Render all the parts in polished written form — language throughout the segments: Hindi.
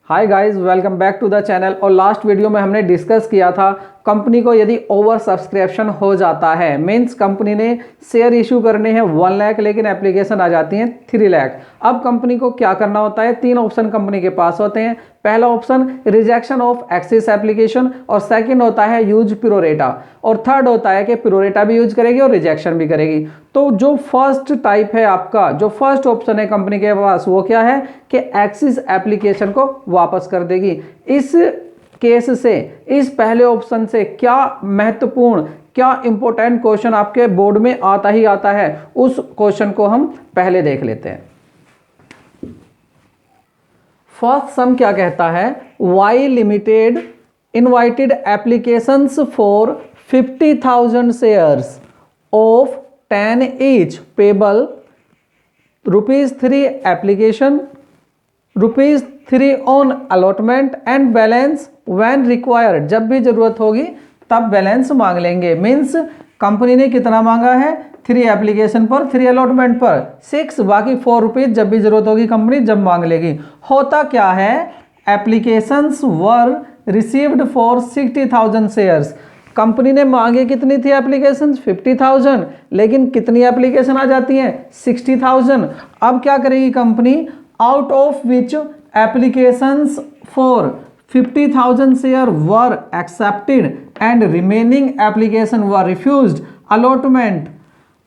Hi guys, welcome back to the channel. और लास्ट वीडियो में हमने डिस्कस किया था कंपनी को यदि ओवर सब्सक्रिप्शन हो जाता है, मीन्स कंपनी ने शेयर इशू करने हैं 1 लाख लेकिन एप्लीकेशन आ जाती हैं 3 लाख। अब कंपनी को क्या करना होता है? 3 ऑप्शन कंपनी के पास होते हैं। पहला option rejection of excess application, और सेकंड होता है यूज प्रोरेटा, और थर्ड होता है कि प्रोरेटा भी यूज करेगी और रिजेक्शन भी करेगी। तो जो फर्स्ट टाइप है आपका, जो फर्स्ट ऑप्शन है कंपनी के पास, वो क्या है कि एक्सेस एप्लीकेशन को वापस कर देगी। इस केस से, इस पहले ऑप्शन से क्या महत्वपूर्ण, क्या इंपॉर्टेंट क्वेश्चन आपके बोर्ड में आता ही आता है, उस क्वेश्चन को हम पहले देख लेते हैं। फर्स्ट सम क्या कहता है? Y limited invited applications for 50,000 shares of 10 each payable ₹3 application, ₹3 on allotment and balance when required. जब भी जरूरत होगी तब बैलेंस मांग लेंगे। मीन्स कंपनी ने कितना मांगा है? 3 एप्लीकेशन पर, 3 अलॉटमेंट पर 6, बाकी ₹4 जब भी जरूरत होगी कंपनी जब मांग लेगी। होता क्या है? Applications were received for 60,000 shares. Company ने मांगे कितनी थी एप्लीकेशन? 50,000, लेकिन कितनी एप्लीकेशन आ जाती हैं? 60,000। अब क्या करेगी company? Out of which applications for 50,000 share were accepted and remaining application were refused,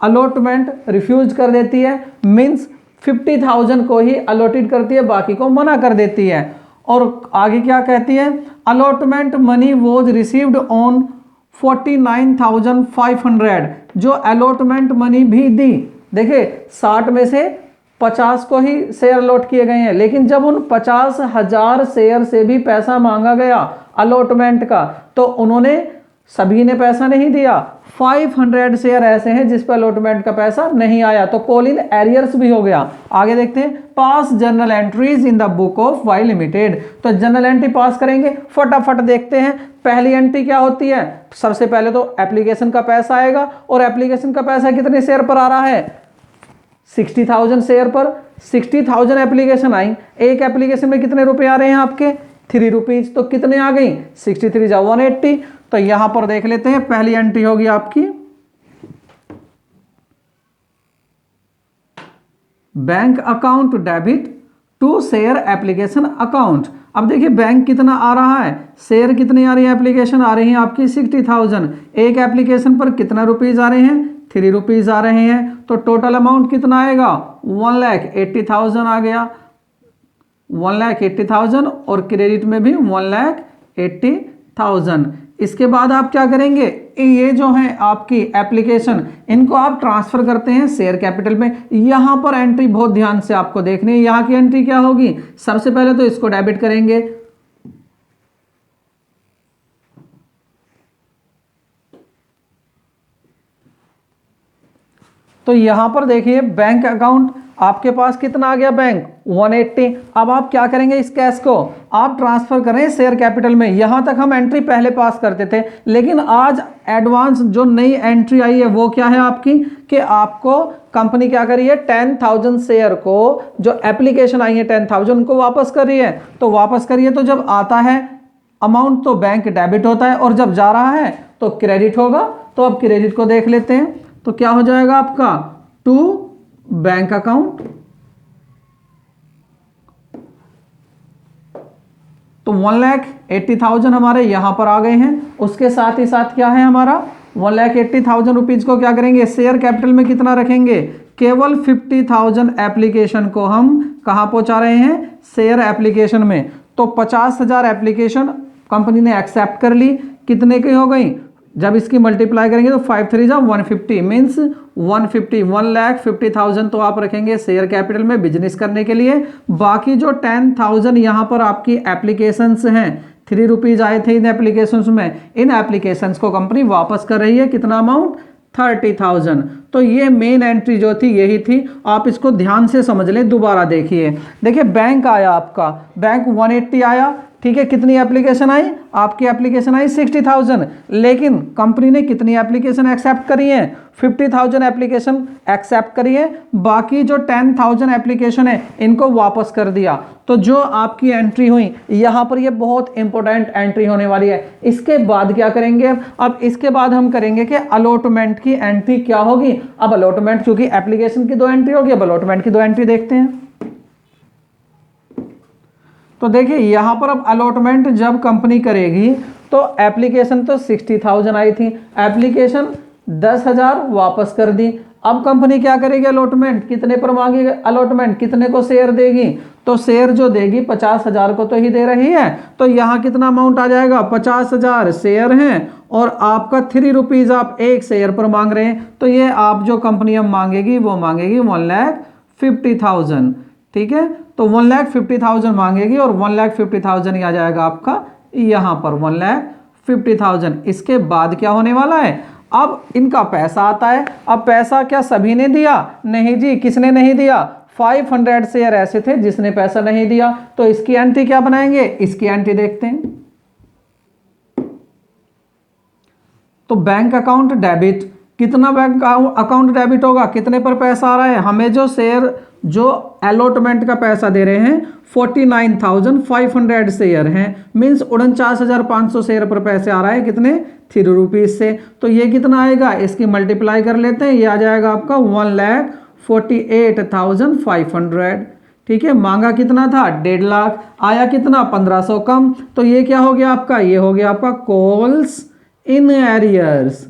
allotment refuse कर देती है। मीन्स 50,000 को ही अलॉटेड करती है, बाकी को मना कर देती है। और आगे क्या कहती है? Allotment money was received on 49,500। जो अलॉटमेंट मनी भी दी, देखिए 60 में से 50 को ही शेयर अलॉट किए गए हैं, लेकिन जब उन 50,000 शेयर से भी पैसा मांगा गया अलॉटमेंट का, तो उन्होंने सभी ने पैसा नहीं दिया। 500 शेयर ऐसे हैं जिस पर अलॉटमेंट का पैसा नहीं आया, तो कॉल इन एरियर्स भी हो गया। आगे देखते हैं, pass journal entries in the book of Y limited. तो जर्नल एंट्री पास करेंगे, फटाफट देखते हैं। पहली एंट्री क्या होती है? सबसे पहले तो एप्लीकेशन का पैसा आएगा, और एप्लीकेशन का पैसा कितने शेयर पर आ रहा है? 60,000 शेयर पर। 60,000 एप्लीकेशन आई, एक एप्लीकेशन में कितने रुपए आ रहे हैं आपके? ₹3। तो कितने आ गई? 63 जा 180। तो यहां पर देख लेते हैं, पहली एंट्री होगी आपकी bank account debit to share application account. अब देखिए बैंक कितना आ रहा है, शेयर कितनी आ रही है, एप्लीकेशन आ रही है आपकी 60,000। एक एप्लीकेशन पर कितना रुपीज आ रहे हैं? ₹3 आ रहे हैं। तो टोटल अमाउंट कितना आएगा? 1,80,000 आ गया, 1,80,000, और क्रेडिट में भी 1,80,000। इसके बाद आप क्या करेंगे? ये जो है आपकी एप्लीकेशन, इनको आप ट्रांसफर करते हैं शेयर कैपिटल में। यहां पर एंट्री बहुत ध्यान से आपको देखनी है। यहां की एंट्री क्या होगी? सबसे पहले तो इसको डेबिट करेंगे, तो यहां पर देखिए बैंक अकाउंट आपके पास कितना आ गया? बैंक 180। अब आप क्या करेंगे? इस कैश को आप ट्रांसफर करें शेयर कैपिटल में। यहां तक हम एंट्री पहले पास करते थे, लेकिन आज एडवांस जो नई एंट्री आई है वो क्या है आपकी, कि आपको कंपनी क्या करी है? 10,000 शेयर को, जो एप्लीकेशन आई है 10,000, उनको वापस कर रही है। तो वापस करिए, तो जब आता है अमाउंट तो बैंक डेबिट होता है, और जब जा रहा है तो क्रेडिट होगा। तो अब क्रेडिट को देख लेते हैं, तो क्या हो जाएगा आपका? टू बैंक अकाउंट, तो 1,80,000 हमारे यहां पर आ गए हैं। उसके साथ ही साथ क्या है हमारा? 1,80,000 रुपीज को क्या करेंगे? शेयर कैपिटल में कितना रखेंगे? केवल 50,000 एप्लीकेशन को हम कहां पहुंचा रहे हैं? शेयर एप्लीकेशन में। तो 50,000 एप्लीकेशन कंपनी ने एक्सेप्ट कर ली। कितने की हो गई? जब इसकी मल्टीप्लाई करेंगे तो 5 3 जा 150, मीन्स 150, 1,50,000 तो आप रखेंगे शेयर कैपिटल में बिजनेस करने के लिए। बाकी जो 10,000 यहाँ पर आपकी एप्लीकेशंस हैं, ₹3 आए थे इन एप्लीकेशंस में, इन एप्लीकेशंस को कंपनी वापस कर रही है। कितना अमाउंट? 30,000। तो ये मेन एंट्री जो थी यही थी। आप इसको ध्यान से समझ लें, दोबारा देखिए। देखिए बैंक आया आपका, बैंक 180 आया, ठीक है, कितनी एप्लीकेशन आई, आपकी एप्लीकेशन आई 60,000, लेकिन कंपनी ने कितनी एप्लीकेशन एक्सेप्ट करी है, 50,000 एप्लीकेशन एक्सेप्ट करी है, बाकी जो 10,000 एप्लीकेशन है इनको वापस कर दिया। तो जो आपकी एंट्री हुई यहां पर, ये बहुत इंपॉर्टेंट एंट्री होने वाली है। इसके बाद क्या करेंगे, अब इसके बाद हम करेंगे कि अलॉटमेंट की एंट्री क्या होगी। अब अलॉटमेंट, क्योंकि एप्लीकेशन की 2 एंट्री होगी, अब अलॉटमेंट की 2 एंट्री देखते हैं। तो देखिए यहां पर अब अलॉटमेंट जब कंपनी करेगी तो एप्लीकेशन तो 60,000 आई थी, एप्लीकेशन 10,000 वापस कर दी। अब कंपनी क्या करेगी, अलॉटमेंट कितने पर मांगेगी, अलॉटमेंट कितने को शेयर देगी, तो शेयर जो देगी 50,000 को तो ही दे रही है, तो यहाँ कितना अमाउंट आ जाएगा, 50,000 शेयर हैं और आपका 3 रुपीज़ आप एक शेयर पर मांग रहे हैं, तो ये आप जो कंपनी अब मांगेगी वो मांगेगी 1,50,000, ठीक है। तो 1,50,000 मांगेगी और 1,50,000 ही आ जाएगा आपका यहाँ पर 1,50,000। इसके बाद क्या होने वाला है, अब इनका पैसा आता है। अब पैसा क्या सभी ने दिया, नहीं जी, किसने नहीं दिया, 500 शेयर ऐसे थे जिसने पैसा नहीं दिया। तो इसकी एंट्री क्या बनाएंगे, इसकी एंट्री देखते हैं। तो बैंक अकाउंट डेबिट, कितना बैंक अकाउंट डेबिट होगा, कितने पर पैसा आ रहा है, हमें जो शेयर जो अलॉटमेंट का पैसा दे रहे हैं 49,500 शेयर हैं, मीन्स 49,500 शेयर पर पैसे आ रहा है, कितने, 3 रुपीज से। तो ये कितना आएगा, इसकी मल्टीप्लाई कर लेते हैं, ये आ जाएगा आपका 1,48,500, ठीक है। मांगा कितना था, 1.5 लाख, आया कितना, 1,500 कम। तो ये क्या हो गया आपका, ये हो गया आपका calls in arrears.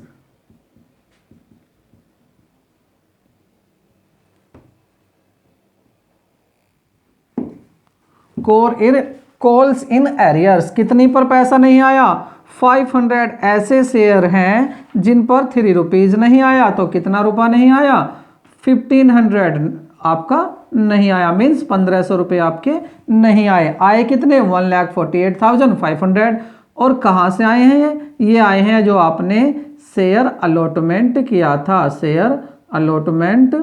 Calls in arrears, कितनी पर पैसा नहीं आया, 500 ऐसे शेयर हैं जिन पर 3 रुपीज नहीं आया, तो कितना रुपया नहीं आया, 1,500 आपका नहीं आया, मीन्स 1,500 रुपये आपके नहीं आए। आए कितने, 1,48,500। और कहाँ से आए हैं ये आए हैं जो आपने शेयर अलॉटमेंट किया था, शेयर अलॉटमेंट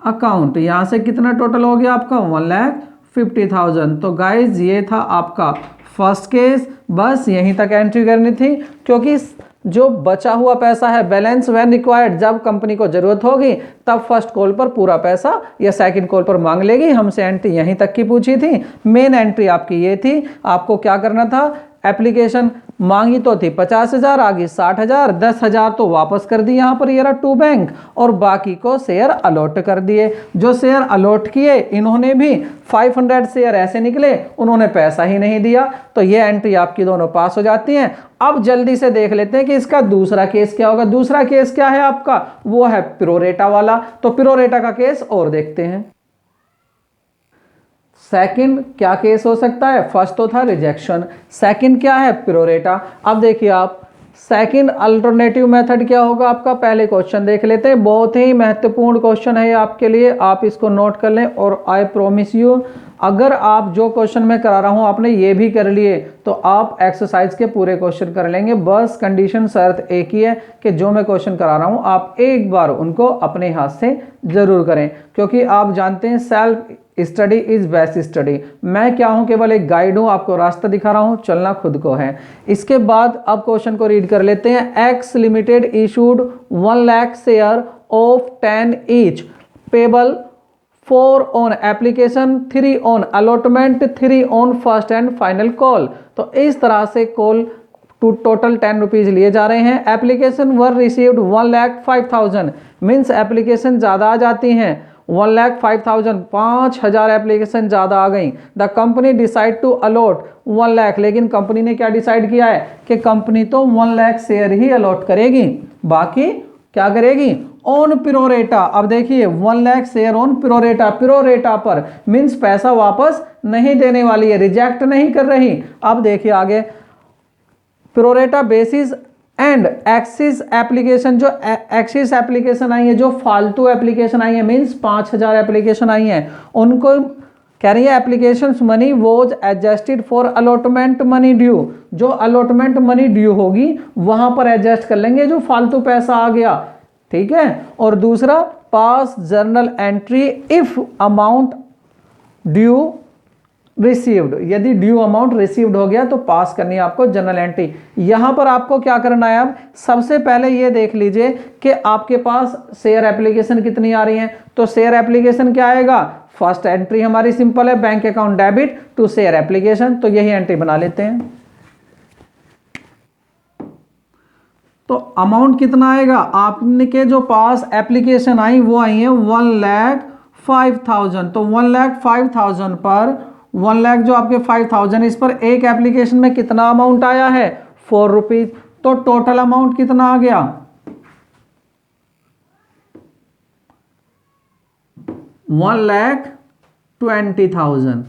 अकाउंट, यहाँ से कितना टोटल हो गया आपका 1,50,000। तो गाइज ये था आपका फर्स्ट केस, बस यहीं तक एंट्री करनी थी, क्योंकि जो बचा हुआ पैसा है बैलेंस व्हेन रिक्वायर्ड, जब कंपनी को जरूरत होगी तब फर्स्ट कॉल पर पूरा पैसा या सेकंड कॉल पर मांग लेगी। हमसे एंट्री यहीं तक की पूछी थी, मेन एंट्री आपकी ये थी। आपको क्या करना था, एप्लीकेशन मांगी तो थी 50,000, आ गई 60,000, 10,000 तो वापस कर दी यहाँ पर, ये रहा टू बैंक, और बाकी को शेयर अलॉट कर दिए। जो शेयर अलॉट किए इन्होंने भी 500 शेयर ऐसे निकले, उन्होंने पैसा ही नहीं दिया। तो ये एंट्री आपकी दोनों पास हो जाती हैं। अब जल्दी से देख लेते हैं कि इसका दूसरा केस क्या होगा। दूसरा केस क्या है आपका, वो है प्रोरेटा वाला। तो प्रोरेटा का केस और देखते हैं। सेकंड क्या केस हो सकता है, फर्स्ट तो था रिजेक्शन, सेकंड क्या है, प्रोरेटा। अब देखिए आप, सेकंड अल्टरनेटिव मेथड क्या होगा आपका, पहले क्वेश्चन देख लेते हैं। बहुत ही महत्वपूर्ण क्वेश्चन है आपके लिए, आप इसको नोट कर लें। और आई प्रॉमिस यू, अगर आप जो क्वेश्चन मैं करा रहा हूं आपने ये भी कर लिए तो आप एक्सरसाइज के पूरे क्वेश्चन कर लेंगे। बस कंडीशन, शर्त एक ही है कि जो मैं क्वेश्चन करा रहा हूं आप एक बार उनको अपने हाथ से जरूर करें, क्योंकि आप जानते हैं self study is best study. मैं क्या हूं, केवल एक गाइड हूं, आपको रास्ता दिखा रहा हूं, चलना खुद को है। इसके बाद अब क्वेश्चन को रीड कर लेते हैं। X limited issued 1 lakh share of 10 each, payable 4 on application, 3 on allotment, 3 on first and final call. तो इस तरह से कॉल टोटल 10 रुपीज लिए जा रहे हैं। एप्लीकेशन वर रिसीव्ड 1,05,000, मीन्स एप्लीकेशन ज़्यादा आ जाती हैं। 1,05,000, 5,000 एप्लीकेशन ज़्यादा आ गई। The company decide to allot 1 lakh, लेकिन कंपनी ने क्या डिसाइड किया है कि कंपनी तो 1 लाख शेयर ही अलॉट करेगी, बाकी क्या करेगी, ऑन प्रोरेटा। अब देखिए 1 lakh share on pro rata, pro rata पर मीन्स पैसा वापस नहीं देने वाली है, रिजेक्ट नहीं कर रही। अब देखिए आगे, pro rata basis and axis application, जो एक्सिस एप्लीकेशन आई है, जो फालतू एप्लीकेशन आई है, मीन्स 5,000 एप्लीकेशन आई हैं, उनको कह रही है application money was adjusted for allotment money due. जो अलॉटमेंट मनी ड्यू होगी वहां पर एडजस्ट कर लेंगे जो फालतू पैसा आ गया, ठीक है। और दूसरा, पास journal entry if amount due received, यदि ड्यू अमाउंट रिसीव्ड हो गया तो पास करनी है आपको जनरल एंट्री। यहां पर आपको क्या करना है, अब सबसे पहले ये देख लीजिए कि आपके पास शेयर एप्लीकेशन कितनी आ रही है। तो शेयर एप्लीकेशन क्या आएगा, फर्स्ट एंट्री हमारी सिंपल है, bank account debit to share application, तो यही एंट्री बना लेते हैं। तो अमाउंट कितना आएगा, आपके जो पास एप्लीकेशन आई वो आई है 1,05,000, तो 1,05,000 पर 1 लाख जो आपके 5,000, इस पर एक एप्लीकेशन में कितना अमाउंट आया है, 4 रुपीज। तो टोटल अमाउंट कितना आ गया, 1,20,000।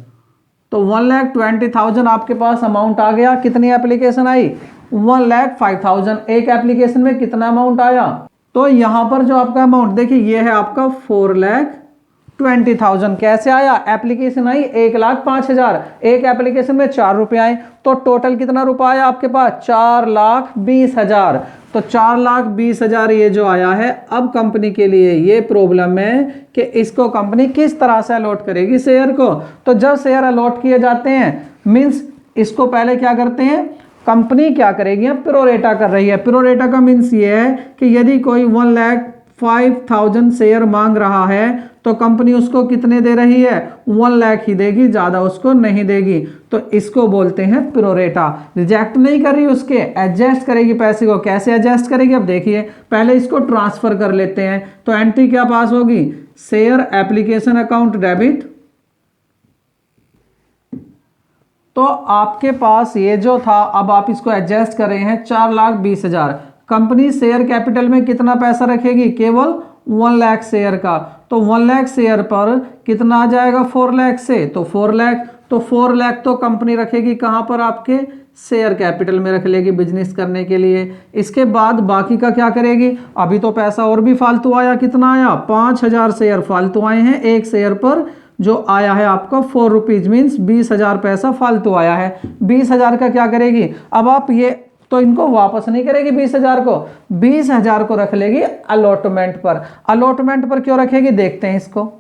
तो 1,20,000 आपके पास अमाउंट आ गया। कितनी एप्लीकेशन आई, 1,05,000। एक एप्लीकेशन में कितना अमाउंट आया, तो यहां पर जो आपका अमाउंट देखिए ये है आपका 4,20,000। कैसे आया, एप्लीकेशन आई 1,05,000, एक एप्लीकेशन में 4 रुपए आए, तो टोटल कितना रुपया आया आपके पास, 4,20,000। तो 4,20,000 ये जो आया है। अब कंपनी के लिए ये प्रॉब्लम है कि इसको कंपनी किस तरह से अलॉट करेगी शेयर को। तो जब शेयर अलॉट किए जाते हैं, मीन्स इसको पहले क्या करते हैं, कंपनी क्या करेगी, प्रोरेटा कर रही है। प्रोरेटा का मीन्स ये है कि यदि कोई 1,05,000 शेयर मांग रहा है तो कंपनी उसको कितने दे रही है, 1 लाख ही देगी, ज्यादा उसको नहीं देगी। तो इसको बोलते हैं प्रोरेटा। रिजेक्ट नहीं कर रही उसके, एडजस्ट करेगी पैसे को। कैसे एडजस्ट करेगी, अब देखिए पहले इसको ट्रांसफर कर लेते हैं। तो एंट्री क्या पास होगी, शेयर एप्लीकेशन अकाउंट डेबिट। तो आपके पास ये जो था, अब आप इसको एडजस्ट कर रहे हैं 4,20,000। कंपनी शेयर कैपिटल में कितना पैसा रखेगी, केवल 1 लाख शेयर का। तो 1 लाख शेयर पर कितना आ जाएगा, 4 लाख से, तो 4 लाख। तो 4 लाख तो कंपनी रखेगी कहां पर, आपके शेयर कैपिटल में रख लेगी बिजनेस करने के लिए। इसके बाद बाकी का क्या करेगी, अभी तो पैसा और भी फालतू आया, कितना आया, 5,000 शेयर फालतू आए हैं। एक शेयर पर जो आया है आपका 4 रुपीज, मीन्स 20,000 पैसा फालतू आया है। 20,000 का क्या करेगी, अब आप ये तो इनको वापस नहीं करेगी 20,000 को, 20,000 को रख लेगी अलॉटमेंट पर। अलॉटमेंट पर क्यों रखेगी, देखते हैं इसको।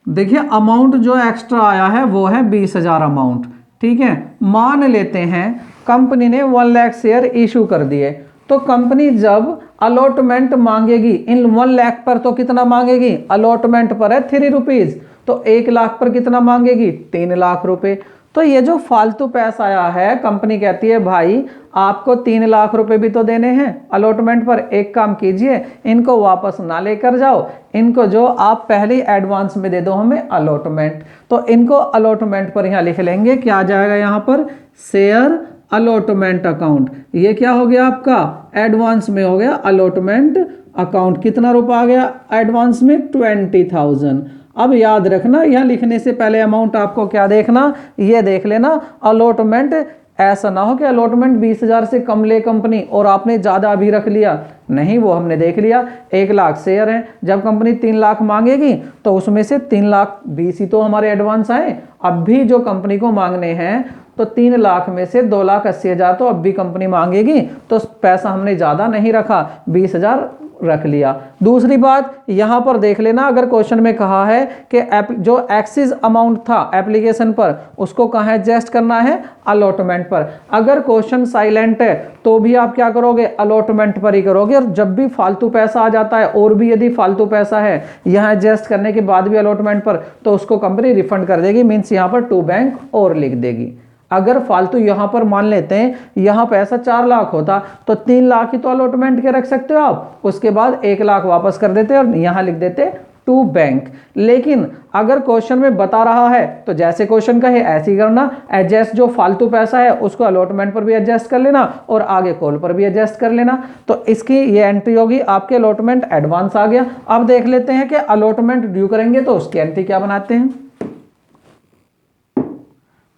देखिए अमाउंट जो एक्स्ट्रा आया है वो है 20,000 अमाउंट, ठीक है। मान लेते हैं कंपनी ने 1 लाख शेयर इशू कर दिए, तो कंपनी जब अलॉटमेंट मांगेगी इन 1 लाख पर, तो कितना मांगेगी, अलॉटमेंट पर है 3 रुपीज, तो 1 लाख पर कितना मांगेगी, 3 लाख रुपए। तो ये जो फालतू पैसा आया है, कंपनी कहती है भाई आपको 3 लाख रुपए भी तो देने हैं अलॉटमेंट पर, एक काम कीजिए इनको वापस ना लेकर जाओ, इनको जो आप पहले एडवांस में दे दो हमें अलॉटमेंट। तो इनको अलॉटमेंट पर यहाँ लिख लेंगे, क्या आ जाएगा यहाँ पर, शेयर अलॉटमेंट अकाउंट। ये क्या हो गया आपका, एडवांस में हो गया अलॉटमेंट अकाउंट। कितना रुपया आ गया एडवांस में, 20,000। अब याद रखना, यह लिखने से पहले अमाउंट आपको क्या देखना, ये देख लेना अलॉटमेंट। ऐसा ना हो कि अलॉटमेंट 20,000 से कम ले कंपनी और आपने ज़्यादा अभी रख लिया, नहीं, वो हमने देख लिया। 1 लाख शेयर है, जब कंपनी 3 लाख मांगेगी तो उसमें से 3,20,000 ही तो हमारे एडवांस आए। अब भी जो कंपनी को मांगने हैं तो 3 लाख में से 2,80,000 तो अब भी कंपनी मांगेगी, तो पैसा हमने ज़्यादा नहीं रखा, 20,000 रख लिया। दूसरी बात यहां पर देख लेना, अगर क्वेश्चन में कहा है कि जो एक्सिस अमाउंट था एप्लीकेशन पर उसको कहां एडजस्ट करना है, अलॉटमेंट पर। अगर क्वेश्चन साइलेंट है तो भी आप क्या करोगे, अलॉटमेंट पर ही करोगे। और जब भी फालतू पैसा आ जाता है, और भी यदि फालतू पैसा है यहां एडजस्ट करने के बाद भी अलॉटमेंट पर, तो उसको कंपनी रिफंड कर देगी, मीन्स यहां पर टू बैंक और लिख देगी। अगर फालतू यहां पर मान लेते हैं यहां पैसा 4 लाख होता तो 3 लाख ही तो अलॉटमेंट के रख सकते हो आप, उसके बाद 1 लाख वापस कर देते और यहां लिख देते टू बैंक। लेकिन अगर क्वेश्चन में बता रहा है तो जैसे क्वेश्चन का है ऐसे ही करना, एडजस्ट जो फालतू पैसा है उसको अलॉटमेंट पर भी एडजस्ट कर लेना और आगे कॉल पर भी एडजस्ट कर लेना। तो इसकी ये एंट्री होगी, आपके अलॉटमेंट एडवांस आ गया। अब देख लेते हैं कि अलॉटमेंट ड्यू करेंगे तो उसकी एंट्री क्या बनाते हैं।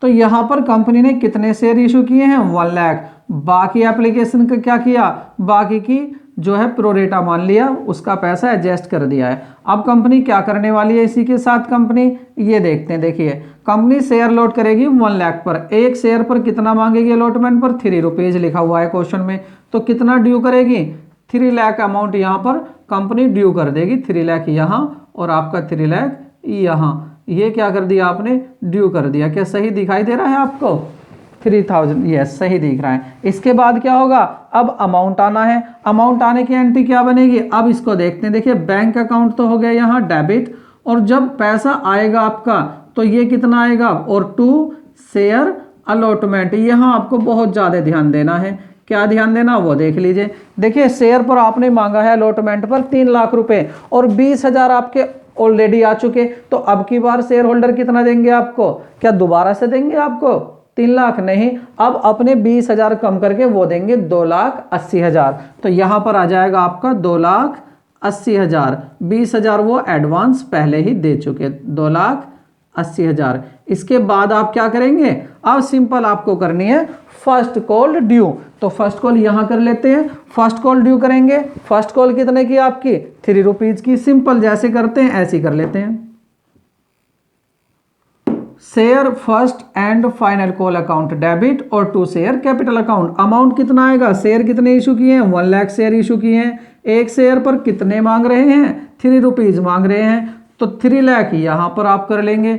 तो यहां पर कंपनी ने कितने शेयर इशू किए हैं, 1 लाख। बाकी एप्लीकेशन का क्या किया, बाकी की जो है प्रोरेटा मान लिया, उसका पैसा एडजस्ट कर दिया है। अब कंपनी क्या करने वाली है इसी के साथ, कंपनी ये देखते हैं। देखिए कंपनी शेयर लॉट करेगी 1 लाख पर, एक शेयर पर कितना मांगेगी अलॉटमेंट पर, 3 रुपीज लिखा हुआ है क्वेश्चन में। तो कितना ड्यू करेगी, 3 लाख अमाउंट यहाँ पर कंपनी ड्यू कर देगी, 3 लाख यहाँ और आपका 3 लाख यहाँ। ये क्या कर दिया आपने, ड्यू कर दिया। क्या सही दिखाई दे रहा है आपको? 3000, यस सही दिख रहा है। इसके बाद क्या होगा, अब अमाउंट आना है। अमाउंट आने की एंट्री क्या बनेगी, अब इसको देखते हैं। देखिए बैंक अकाउंट तो हो गया यहाँ डेबिट, और जब पैसा आएगा आपका तो ये कितना आएगा, और टू शेयर अलॉटमेंट। यहाँ आपको बहुत ज़्यादा ध्यान देना है। क्या ध्यान देना वो देख लीजिए। देखिए शेयर पर आपने मांगा है अलॉटमेंट पर 3 लाख रुपए, और 20,000 आपके ऑलरेडी आ चुके। तो अब की बार शेयर होल्डर कितना देंगे आपको, क्या दोबारा से देंगे आपको 3 लाख? नहीं, अब अपने 20,000 कम करके वो देंगे 2,80,000। तो यहाँ पर आ जाएगा आपका 2,80,000। 20,000 वो एडवांस पहले ही दे चुके, 2,80,000। इसके बाद आप क्या करेंगे, अब सिंपल आपको करनी है फर्स्ट कॉल ड्यू। तो फर्स्ट कॉल यहाँ कर लेते हैं। फर्स्ट कॉल ड्यू करेंगे। फर्स्ट कॉल कितने की आपकी, 3 रुपीज की। सिंपल जैसे करते हैं ऐसे ही कर लेते हैं। Share first and final call account debit, और to share capital account. Amount कितना आएगा, शेयर कितने इशू किए हैं, 1 लाख शेयर इशू किए हैं। एक शेयर पर कितने मांग रहे हैं, 3 रुपीज मांग रहे हैं। तो 3 लाख यहाँ पर आप कर लेंगे,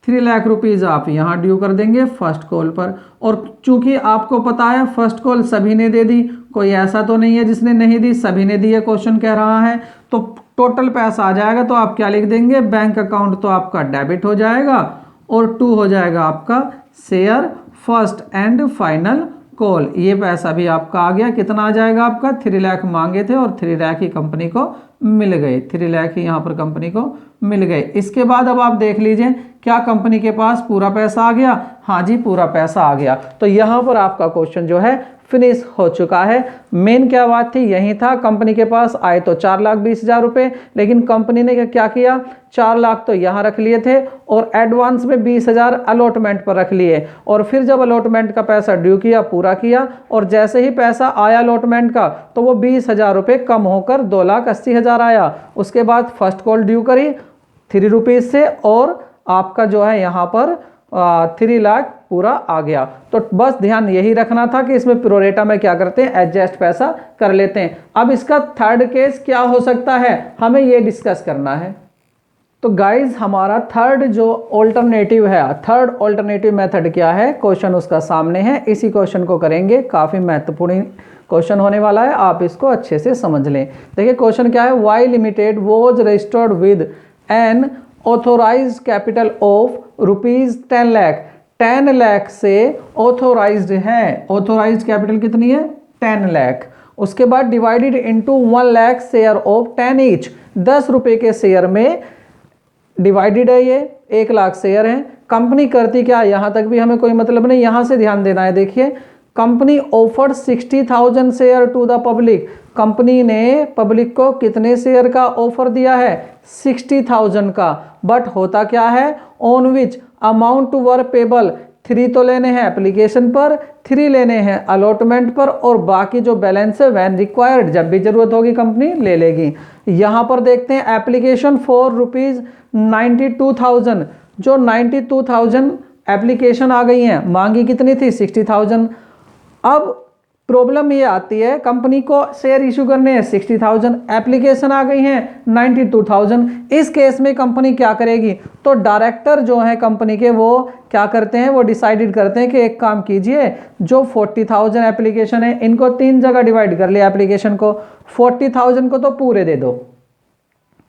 3 लाख रुपीज आप यहाँ ड्यू कर देंगे फर्स्ट कॉल पर। और चूंकि आपको पता है फर्स्ट कॉल सभी ने दे दी, कोई ऐसा तो नहीं है जिसने नहीं दी, सभी ने दी है, क्वेश्चन कह रहा है। तो टोटल पैसा आ जाएगा, तो आप क्या लिख देंगे, बैंक अकाउंट तो आपका डेबिट हो जाएगा, और 2 हो जाएगा आपका share first and final call. ये पैसा भी आपका आ गया। कितना आ जाएगा आपका, 3 लाख मांगे थे और 3 लाख ही कंपनी को मिल गए। 3 लाख ही यहाँ पर कंपनी को मिल गए। इसके बाद अब आप देख लीजिए, क्या कंपनी के पास पूरा पैसा आ गया? हाँ जी, पूरा पैसा आ गया। तो यहाँ पर आपका क्वेश्चन जो है फिनिश हो चुका है। मेन क्या बात थी, यही था, कंपनी के पास आए तो 4,20,000 रुपए, लेकिन कंपनी ने क्या किया, 4 लाख तो यहाँ रख लिए थे, और एडवांस में 20,000 अलॉटमेंट पर रख लिए। और फिर जब अलॉटमेंट का पैसा ड्यू किया, पूरा किया, और जैसे ही पैसा आया अलॉटमेंट का, तो वो 20,000 रुपये कम होकर 2,80,000 आया। उसके बाद फर्स्ट कॉल ड्यू करी 3 रुपीज से, और आपका जो है यहाँ पर 3 लाख पूरा आ गया। तो बस ध्यान यही रखना था कि इसमें प्रोरेटा में क्या करते हैं, एडजस्ट पैसा कर लेते हैं। अब इसका थर्ड केस क्या हो सकता है, हमें ये डिस्कस करना है। तो गाइज हमारा थर्ड जो ऑल्टरनेटिव है, थर्ड ऑल्टरनेटिव मेथड क्या है, क्वेश्चन उसका सामने है। इसी क्वेश्चन को करेंगे, काफी महत्वपूर्ण क्वेश्चन होने वाला है, आप इसको अच्छे से समझ लें। देखिए क्वेश्चन क्या है, Y limited was registered with an authorised capital of ₹10 lakh. 10 lakh से ऑथोराइज्ड है, ऑथोराइज्ड कैपिटल कितनी है, 10 लाख। उसके बाद divided into 1 lakh share of 10 each. 10 रुपए के शेयर में डिवाइडेड है, ये 1 लाख शेयर है। कंपनी करती क्या, यहां तक भी हमें कोई मतलब नहीं, यहां से ध्यान देना है। देखिए company offered 60,000 share to the public. Company ने पब्लिक को कितने शेयर का ऑफर दिया है, 60,000 का। बट होता क्या है, on which amount were payable. 3 तो लेने हैं एप्लीकेशन पर, 3 लेने हैं अलॉटमेंट पर, और बाकी जो बैलेंस है वैन रिक्वायर्ड, जब भी जरूरत होगी कंपनी ले लेगी। यहां पर देखते हैं एप्लीकेशन फॉर ₹92,000। जो 92,000 एप्लीकेशन आ गई हैं, मांगी कितनी थी, 60,000। अब प्रॉब्लम ये आती है, कंपनी को शेयर इशू करने हैं 60,000, एप्लीकेशन आ गई हैं 92,000। इस केस में कंपनी क्या करेगी, तो डायरेक्टर जो है कंपनी के, वो क्या करते हैं, वो डिसाइडेड करते हैं कि एक काम कीजिए, जो 40,000 एप्लीकेशन है इनको 3 जगह डिवाइड कर लिया एप्लीकेशन को। 40,000 को तो पूरे दे दो,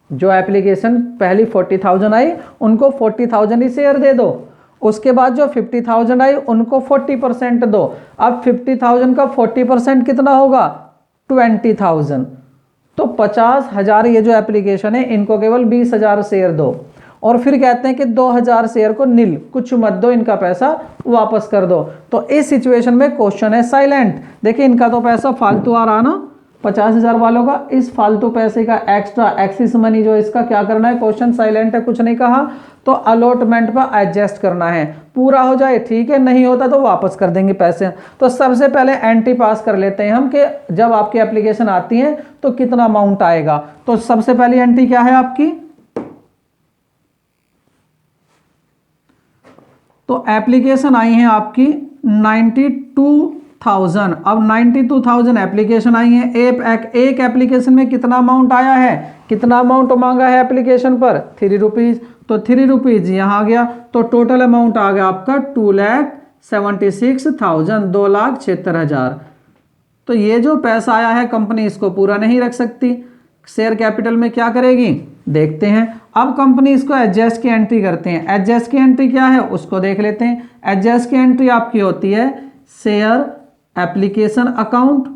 जो एप्लीकेशन पहली 40,000 आई उनको 40,000 ही शेयर दे दो। उसके बाद जो 50,000 आई उनको 40% दो। अब 50,000 का 40% कितना होगा, 20,000। तो 50,000 ये जो एप्लीकेशन है इनको केवल 20,000 शेयर दो, और फिर कहते हैं कि 2,000 शेयर को नील, कुछ मत दो, इनका पैसा वापस कर दो। तो इस सिचुएशन में क्वेश्चन है साइलेंट। देखिए इनका तो पैसा फालतू आ रहा ना, 50,000 वालों का, इस फालतू पैसे का एक्स्ट्रा एक्सिस मनी जो इसका क्या करना है, क्वेश्चन साइलेंट है, कुछ नहीं कहा, तो अलॉटमेंट पर एडजस्ट करना है। पूरा हो जाए ठीक है, नहीं होता तो वापस कर देंगे पैसे। तो सबसे पहले एंट्री पास कर लेते हैं हम कि जब आपकी एप्लीकेशन आती है तो कितना अमाउंट आएगा। तो सबसे पहली एंट्री क्या है आपकी, तो एप्लीकेशन आई है आपकी 92,000 92,000। अब 92,000 एप्लीकेशन आई हैं। एक एप्लीकेशन में कितना अमाउंट आया है, कितना अमाउंट मांगा है एप्लीकेशन पर, 3 रुपीज़। तो 3 रुपीज़ यहाँ आ गया, तो टोटल अमाउंट आ गया आपका 2,76,000, 2,76,000। तो ये जो पैसा आया है कंपनी इसको पूरा नहीं रख सकती, शेयर कैपिटल में क्या करेगी देखते हैं। अब कंपनी इसको एडजस्ट की एंट्री करते हैं। एडजस्ट की एंट्री क्या है उसको देख लेते हैं। एडजस्ट की एंट्री आपकी होती है शेयर एप्लीकेशन अकाउंट,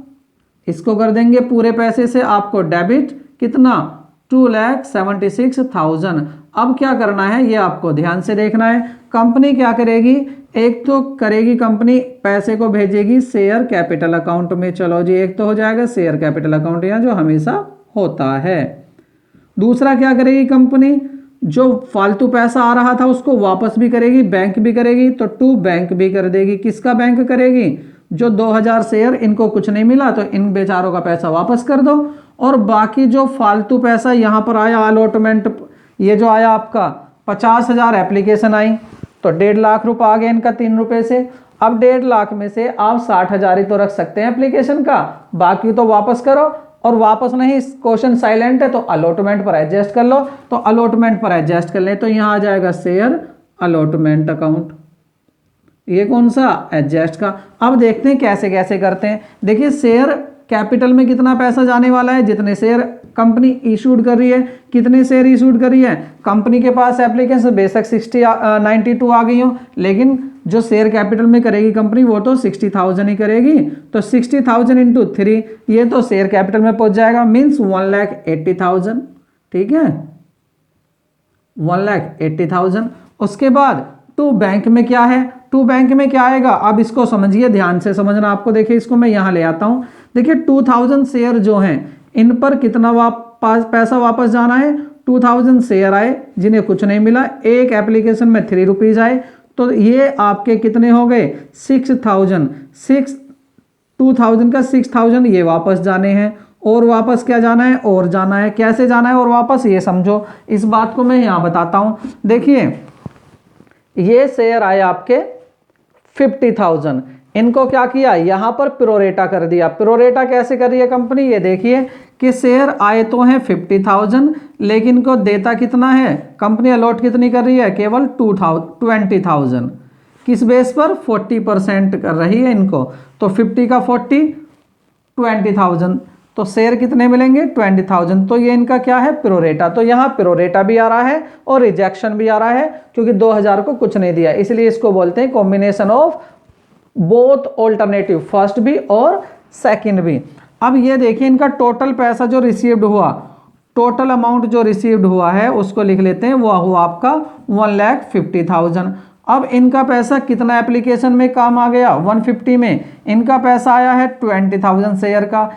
इसको कर देंगे पूरे पैसे से आपको डेबिट, कितना 2,76,000। अब क्या करना है ये आपको ध्यान से देखना है। कंपनी क्या करेगी, एक तो करेगी कंपनी पैसे को भेजेगी शेयर कैपिटल अकाउंट में, चलो जी एक तो हो जाएगा शेयर कैपिटल अकाउंट यहाँ जो हमेशा होता है। दूसरा क्या करेगी कंपनी, जो फालतू पैसा आ रहा था उसको वापस भी करेगी, बैंक भी करेगी, तो टू बैंक भी कर देगी। किसका बैंक करेगी, जो 2,000 शेयर इनको कुछ नहीं मिला तो इन बेचारों का पैसा वापस कर दो। और बाकी जो फालतू पैसा यहाँ पर आया अलॉटमेंट, ये जो आया आपका 50,000 एप्लीकेशन आई तो 1.5 लाख रुपये आ गया इनका 3 रुपये से। अब 1.5 लाख में से आप 60,000 ही तो रख सकते हैं एप्लीकेशन का, बाकी तो वापस करो। और वापस नहीं, क्वेश्चन साइलेंट है तो अलॉटमेंट पर एडजस्ट कर लो, तो अलॉटमेंट पर एडजस्ट कर ले तो यहाँ आ जाएगा शेयर अलॉटमेंट अकाउंट, ये कौन सा एडजस्ट का। अब देखते हैं कैसे कैसे करते हैं। देखिए शेयर कैपिटल में कितना पैसा जाने वाला है, जितने शेयर कंपनी इशूड कर रही है, कितने शेयर इशूड कर रही है कंपनी के पास एप्लीकेशन बेशक 92 आ गई हो, लेकिन जो शेयर कैपिटल में करेगी कंपनी वो तो 60,000 ही करेगी। तो 60,000 इंटू 3 ये तो शेयर कैपिटल में पहुंच जाएगा, मीन्स 1,80,000। ठीक है 1,80,000। उसके बाद टू बैंक में क्या है, टू बैंक में क्या आएगा, अब इसको समझिए, ध्यान से समझना आपको। देखिए इसको मैं यहाँ ले आता हूँ। देखिए 2,000 शेयर जो हैं इन पर कितना पैसा वापस जाना है, 2,000 शेयर आए जिन्हें कुछ नहीं मिला, एक एप्लीकेशन में 3 रुपीज़ आए, तो ये आपके कितने हो गए 6,000। 2,000 का 6,000 ये वापस जाने हैं। और वापस क्या जाना है, और जाना है, कैसे जाना है और वापस ये समझो, इस बात को मैं यहाँ बताता हूँ। देखिए ये शेयर आए आपके 50,000, इनको क्या किया यहाँ पर प्रोरेटा कर दिया। प्रोरेटा कैसे कर रही है कंपनी, ये देखिए कि शेयर आए तो हैं 50,000 लेकिन इनको देता कितना है कंपनी, अलॉट कितनी कर रही है, केवल 20,000। किस बेस पर, 40% कर रही है इनको, तो 50 का 40 20,000, तो शेयर कितने मिलेंगे 20,000। तो ये इनका क्या है प्रोरेटा, तो यहाँ प्रोरेटा भी आ रहा है और रिजेक्शन भी आ रहा है क्योंकि 2,000 को कुछ नहीं दिया, इसलिए इसको बोलते हैं combination of both alternative, first भी और सेकंड भी। अब ये देखिए इनका टोटल पैसा जो रिसीव्ड हुआ, टोटल अमाउंट जो रिसीव्ड हुआ है उसको लिख लेते हैं, वो हुआ आपका 1,50,000। अब इनका पैसा कितना एप्लीकेशन में काम आ गया, 150 में इनका पैसा आया है 20,000 शेयर का।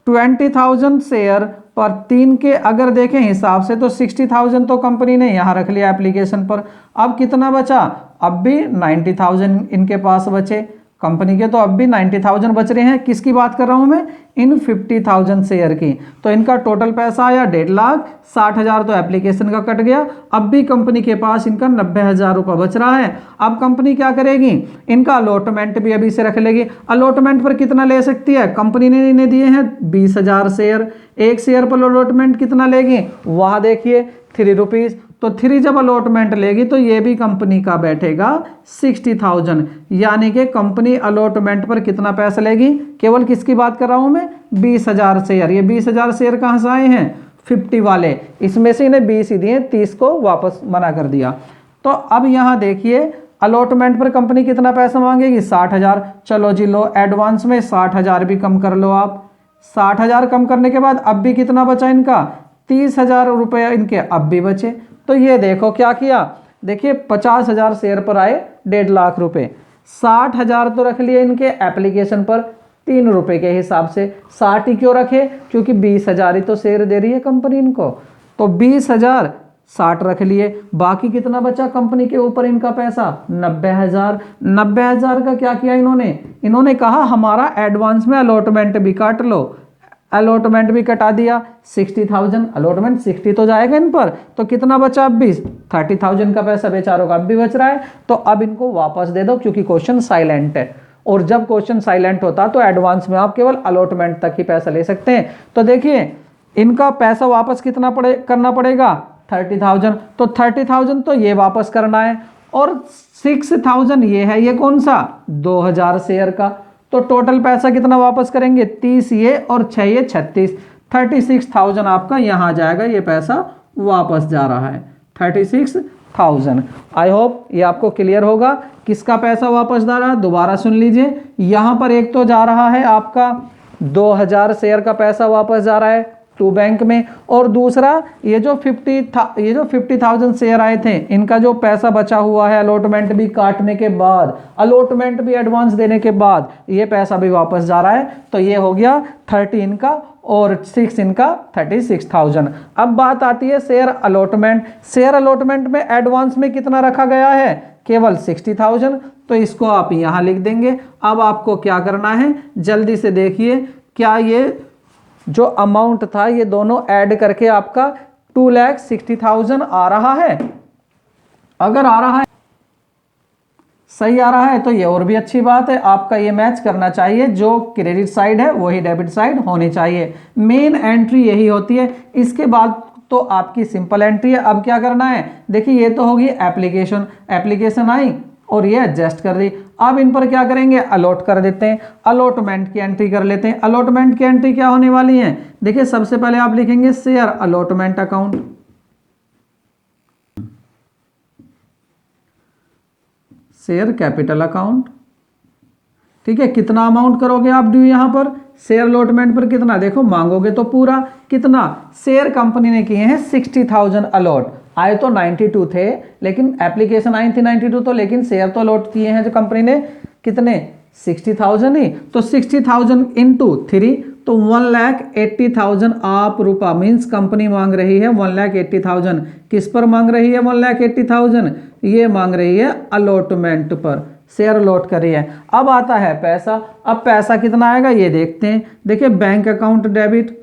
20,000 शेयर पर 3 के अगर देखें हिसाब से तो 60,000 तो कंपनी ने यहाँ रख लिया एप्लीकेशन पर। अब कितना बचा, अब भी 90,000 इनके पास बचे कंपनी के, तो अब भी 90,000 बच रहे हैं। किसकी बात कर रहा हूं मैं, इन 50,000 शेयर की। तो इनका टोटल पैसा आया 1,60,000, तो एप्लीकेशन का कट गया। अब भी कंपनी के पास इनका 90,000 रुपये बच रहा है। अब कंपनी क्या करेगी, इनका अलॉटमेंट भी अभी से रख लेगी। अलॉटमेंट पर कितना ले सकती है, कंपनी ने इन्हें दिए हैं 20,000 शेयर, एक शेयर पर अलॉटमेंट कितना लेगी, वहां देखिए 3 रुपीज़, तो 3 जब अलॉटमेंट लेगी तो ये भी कंपनी का बैठेगा 60,000, यानी कि कंपनी अलॉटमेंट पर कितना पैसा लेगी, केवल किसकी बात कर रहा हूं मैं, 20,000 शेयर। ये 20,000 शेयर कहां से आए हैं, 50 वाले, इसमें से इन्हें 20 ही दिए, 30 को वापस मना कर दिया। तो अब यहां देखिए अलॉटमेंट पर कंपनी कितना पैसा मांगेगी, 60,000। चलो जी लो, एडवांस में 60,000 भी कम कर लो आप। 60,000 कम करने के बाद अब भी कितना बचा इनका, 30,000 रुपये इनके अब भी बचे। तो ये देखो क्या किया, देखिए 50,000 शेयर पर आए 1.5 लाख रुपए, 60,000 तो रख लिए इनके एप्लीकेशन पर 3 रुपए के हिसाब से। 60 ही क्यों रखे, क्योंकि 20,000 ही तो शेयर दे रही है कंपनी इनको, तो 20,000 60 रख लिए। बाकी कितना बचा कंपनी के ऊपर इनका पैसा, 90,000। 90,000 का क्या किया इन्होंने कहा हमारा एडवांस में अलॉटमेंट भी काट लो, अलॉटमेंट भी कटा दिया। 60,000 अलॉटमेंट 60 तो जाएगा इन पर, तो कितना बचा अब भी 30,000 का पैसा बेचारों का अब भी बच रहा है। तो अब इनको वापस दे दो क्योंकि क्वेश्चन साइलेंट है। और जब क्वेश्चन साइलेंट होता तो एडवांस में आप केवल अलॉटमेंट तक ही पैसा ले सकते हैं। तो देखिए इनका पैसा वापस कितना करना पड़ेगा 30,000, तो 30,000 तो ये वापस करना है और 6,000 ये है, ये कौन सा 2,000 शेयर का। तो टोटल पैसा कितना वापस करेंगे 30 ये और 6 ये 36, 36,000 आपका यहाँ जाएगा, ये पैसा वापस जा रहा है 36,000। आई होप ये आपको क्लियर होगा किसका पैसा वापस जा रहा है। दोबारा सुन लीजिए, यहाँ पर एक तो जा रहा है आपका 2,000 शेयर का पैसा वापस जा रहा है टू बैंक में, और दूसरा ये जो 50,000 शेयर आए थे इनका जो पैसा बचा हुआ है अलॉटमेंट भी काटने के बाद, अलॉटमेंट भी एडवांस देने के बाद, ये पैसा भी वापस जा रहा है। तो ये हो गया 30 इनका और 6 इनका 36,000। अब बात आती है शेयर अलॉटमेंट। शेयर अलॉटमेंट में एडवांस में कितना रखा गया है केवल 60,000, तो इसको आप यहाँ लिख देंगे। अब आपको क्या करना है जल्दी से देखिए, क्या ये जो अमाउंट था ये दोनों ऐड करके आपका 2,60,000 आ रहा है। अगर आ रहा है, सही आ रहा है तो ये और भी अच्छी बात है, आपका ये मैच करना चाहिए, जो क्रेडिट साइड है वही डेबिट साइड होनी चाहिए। मेन एंट्री यही होती है। इसके बाद तो आपकी सिंपल एंट्री है। अब क्या करना है देखिए, ये तो होगी एप्लीकेशन आई और ये एडजस्ट कर दी। अब इन पर क्या करेंगे अलॉट कर देते हैं, अलॉटमेंट की एंट्री कर लेते हैं। अलॉटमेंट की एंट्री क्या होने वाली है देखिए, सबसे पहले आप लिखेंगे share allotment account, share capital account, ठीक है। कितना अमाउंट करोगे आप ड्यू यहाँ पर शेयर अलॉटमेंट पर, कितना देखो मांगोगे तो पूरा कितना, शेयर कंपनी ने किए हैं 60,000 अलॉट, आए तो 92 थे लेकिन एप्लीकेशन आई थी 92 तो, लेकिन शेयर तो अलॉट किए हैं जो कंपनी ने कितने 60,000 ही। तो 60,000 इंटू 3 तो 1,80,000 आप रुपया मीन्स कंपनी मांग रही है 1,80,000। किस पर मांग रही है 1,80,000, ये मांग रही है अलॉटमेंट पर, शेयर अलॉट कर रही है। अब आता है पैसा, अब पैसा कितना आएगा ये देखते हैं। देखिए बैंक अकाउंट डेबिट,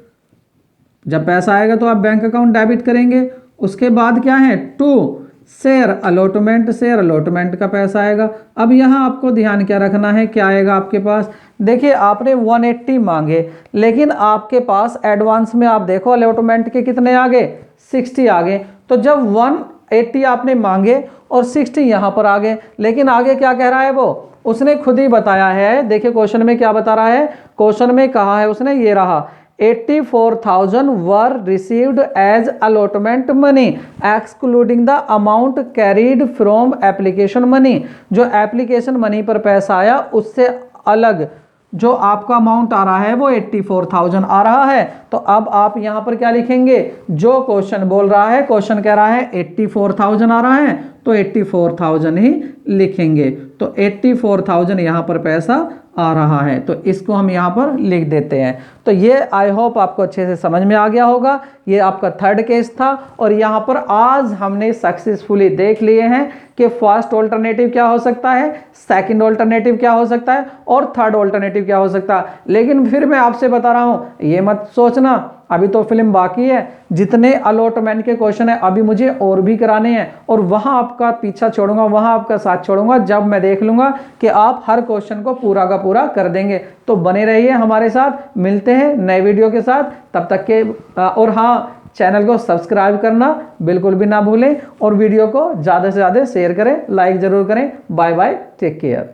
जब पैसा आएगा तो आप बैंक अकाउंट डेबिट करेंगे। उसके बाद क्या है to share allotment, share allotment का पैसा आएगा। अब यहाँ आपको ध्यान क्या रखना है, क्या आएगा आपके पास देखिए, आपने 180 मांगे लेकिन आपके पास एडवांस में आप देखो अलॉटमेंट के कितने आ गए 60 आ गए। तो जब 180 आपने मांगे और 60 यहाँ पर आ गए, लेकिन आगे क्या कह रहा है वो उसने खुद ही बताया है। देखिए क्वेश्चन में क्या बता रहा है, क्वेश्चन में कहा है उसने ये रहा 84,000 were received as allotment money excluding the amount carried from application money। जो एप्लीकेशन मनी पर पैसा आया उससे अलग जो आपका अमाउंट आ रहा है वो 84,000 आ रहा है। तो अब आप यहाँ पर क्या लिखेंगे, जो क्वेश्चन बोल रहा है, क्वेश्चन कह रहा है 84,000 आ रहा है तो 84,000 ही लिखेंगे। तो 84,000 यहाँ पर पैसा आ रहा है तो इसको हम यहाँ पर लिख देते हैं। तो ये आई होप आपको अच्छे से समझ में आ गया होगा। ये आपका थर्ड केस था और यहाँ पर आज हमने सक्सेसफुली देख लिए हैं कि फर्स्ट ऑल्टरनेटिव क्या हो सकता है, सेकंड ऑल्टरनेटिव क्या हो सकता है और थर्ड ऑल्टरनेटिव क्या हो सकता है। लेकिन फिर मैं आपसे बता रहा हूँ ये मत सोचना अभी तो फिल्म बाकी है, जितने अलॉटमेंट के क्वेश्चन है अभी मुझे और भी कराने हैं और वहां आपका पीछा छोड़ूंगा, वहां आपका साथ छोड़ूंगा जब मैं देख लूंगा कि आप हर क्वेश्चन को पूरा का पूरा कर देंगे। तो बने रहिए हमारे साथ, मिलते हैं नए वीडियो के साथ, तब तक के और हाँ चैनल को सब्सक्राइब करना बिल्कुल भी ना भूलें और वीडियो को ज़्यादा से ज़्यादा शेयर करें, लाइक ज़रूर करें। Bye bye, take care.